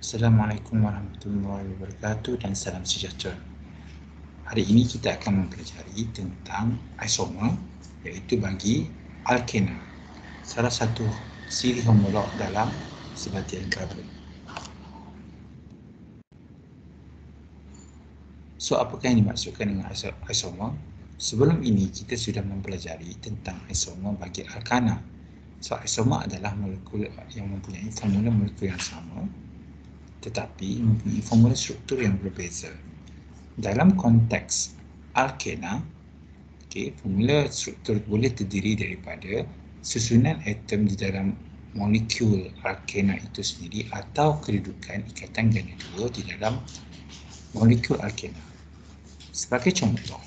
Assalamualaikum warahmatullahi wabarakatuh dan salam sejahtera. Hari ini kita akan mempelajari tentang isomer, iaitu bagi alkena, salah satu siri homolog dalam sebatian karbon. So, apakah yang dimaksudkan dengan isomer? Sebelum ini kita sudah mempelajari tentang isomer bagi alkana. So, isomer adalah molekul yang mempunyai formula molekul yang sama tetapi mempunyai formula struktur yang berbeza. Dalam konteks alkena, formula struktur boleh terdiri daripada susunan atom di dalam molekul alkena itu sendiri atau kedudukan ikatan ganda dua di dalam molekul alkena. Sebagai contoh,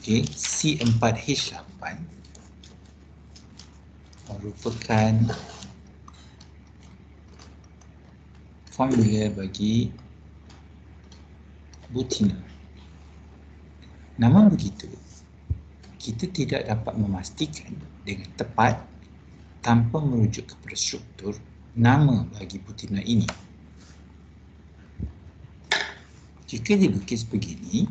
C4H8 merupakan formula bagi butina. Namun begitu, kita tidak dapat memastikan dengan tepat tanpa merujuk kepada struktur nama bagi butina ini. Jika dilukis begini,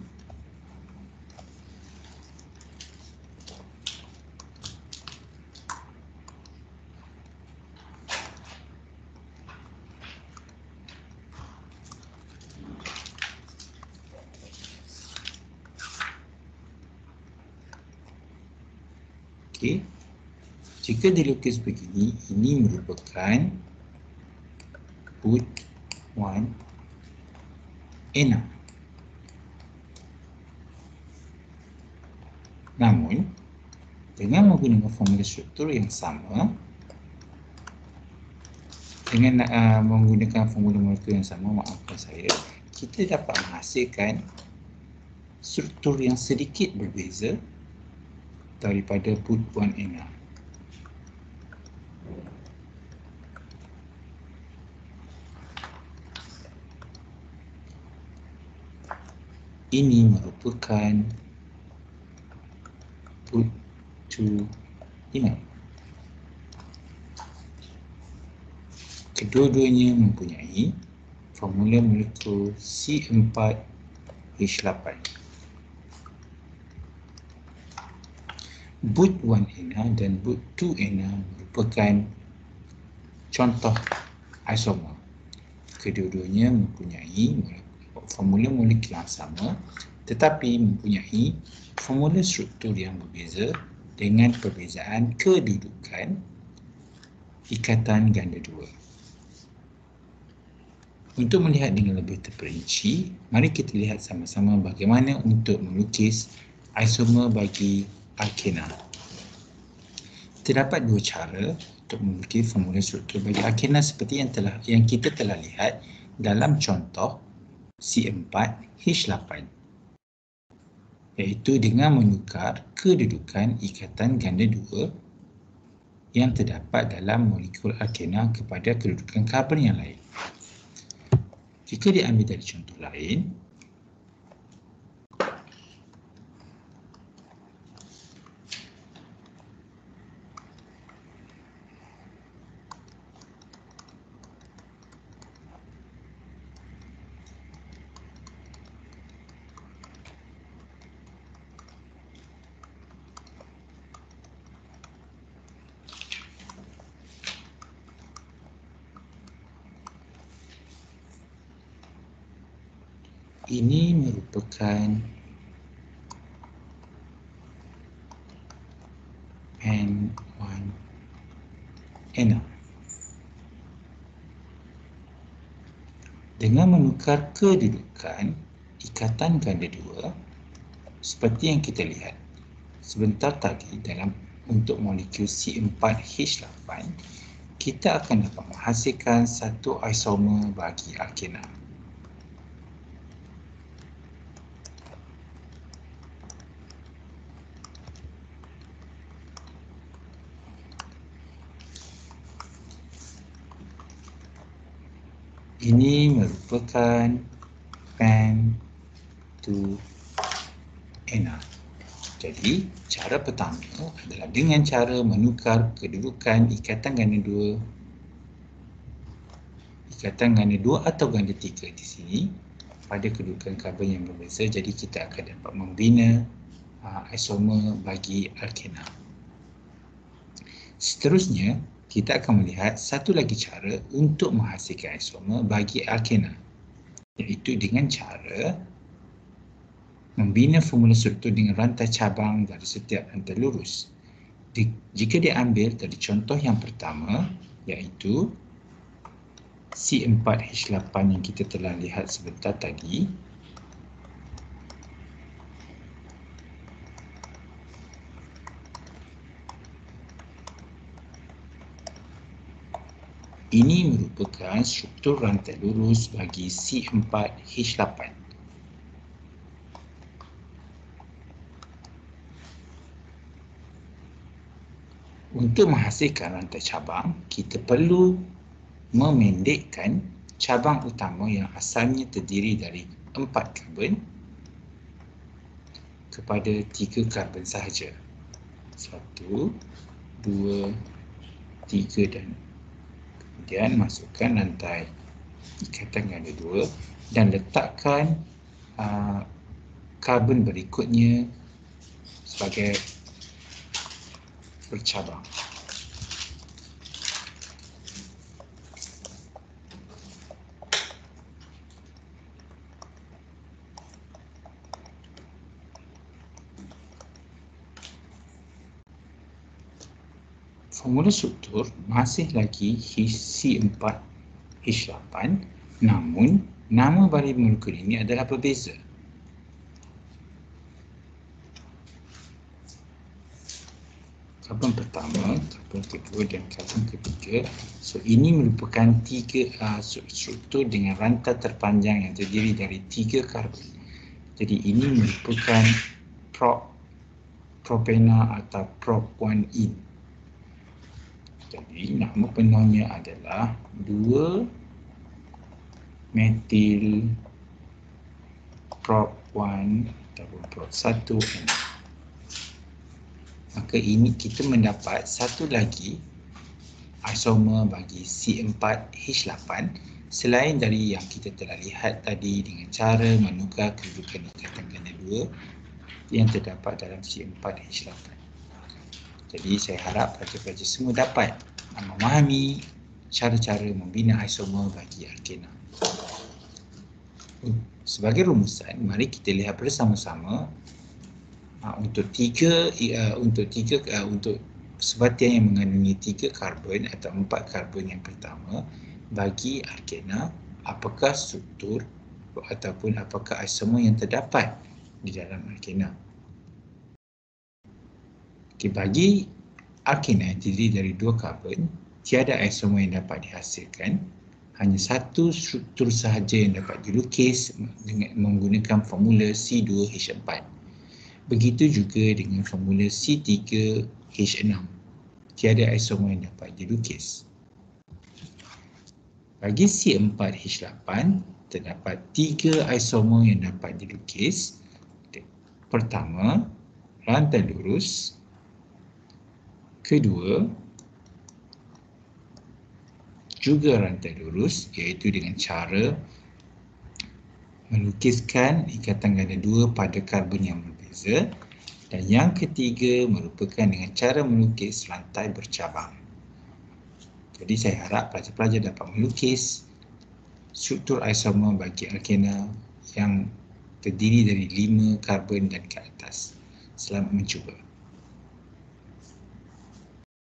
jika dilukis begini, ini merupakan but1 enam. Namun, dengan menggunakan formula struktur yang sama, dengan menggunakan formula molekul yang sama, maafkan saya, kita dapat menghasilkan struktur yang sedikit berbeza daripada but1 enam. Ini merupakan but2 enam. Kedua-duanya mempunyai formula molekul C4H8. but1 dan but2 merupakan contoh isomer. Kedua-duanya mempunyai formula molekul yang sama tetapi mempunyai formula struktur yang berbeza dengan perbezaan kedudukan ikatan ganda dua. Untuk melihat dengan lebih terperinci, mari kita lihat sama-sama bagaimana untuk melukis isomer bagi alkena. Terdapat dua cara untuk melukis formula struktur bagi alkena seperti yang kita telah lihat dalam contoh C4H8, iaitu dengan menukar kedudukan ikatan ganda dua yang terdapat dalam molekul alkena kepada kedudukan karbon yang lain. Jika diambil dari contoh lain, ini merupakan N1 dengan menukar kedudukan ikatan ganda dua seperti yang kita lihat sebentar tadi untuk molekul C4H8, kita akan dapat menghasilkan satu isomer bagi alkena. Ini merupakan pen2 Jadi, cara pertama adalah dengan cara menukar kedudukan ikatan ganda dua ikatan ganda 2 atau ganda 3 di sini pada kedudukan karbon yang berbeza, jadi kita akan dapat membina isomer bagi alkena. Seterusnya, kita akan melihat satu lagi cara untuk menghasilkan isomer bagi alkena, iaitu dengan cara membina formula struktur dengan rantai cabang dari setiap rantai lurus. Jika diambil dari contoh yang pertama, iaitu C4H8 yang kita telah lihat sebentar tadi, ini merupakan struktur rantai lurus bagi C4H8. Untuk menghasilkan rantai cabang, kita perlu memendekkan cabang utama yang asalnya terdiri dari 4 karbon kepada 3 karbon sahaja. 1, 2, 3 dan kemudian masukkan rantai ikatan ganda 2 dan letakkan karbon berikutnya sebagai bercabang. Formula struktur masih lagi C4H8, namun nama balik molekul ini adalah berbeza. Karbon pertama, karbon kedua dan karbon ketiga. So ini merupakan 3 struktur dengan rantai terpanjang yang terdiri dari 3 karbon. Jadi ini merupakan propena atau prop1-in. Jadi nama penuhnya adalah 2-metil prop1 ataupun prop1-N. Maka ini kita mendapat satu lagi isomer bagi C4H8 selain dari yang kita telah lihat tadi dengan cara menukar kedudukan ikatan ganda 2 yang terdapat dalam C4H8. Jadi saya harap pelajar-pelajar semua dapat memahami cara-cara membina isomer bagi alkena. Sebagai rumusan, mari kita lihat bersama-sama untuk sebatian yang mengandungi 3 karbon atau 4 karbon yang pertama bagi alkena, apakah struktur ataupun apakah isomer yang terdapat di dalam alkena. Bagi alkena yang terdiri dari 2 karbon, tiada isomer yang dapat dihasilkan, hanya satu struktur sahaja yang dapat dilukis dengan menggunakan formula C2H4. Begitu juga dengan formula C3H6. Tiada isomer yang dapat dilukis. Bagi C4H8, terdapat 3 isomer yang dapat dilukis. Pertama, rantai lurus. Kedua, juga rantai lurus, iaitu dengan cara melukiskan ikatan ganda 2 pada karbon yang berbeza. Dan yang ketiga merupakan dengan cara melukis rantai bercabang. Jadi saya harap pelajar-pelajar dapat melukis struktur isomer bagi alkena yang terdiri dari 5 karbon dan ke atas. Selamat mencuba.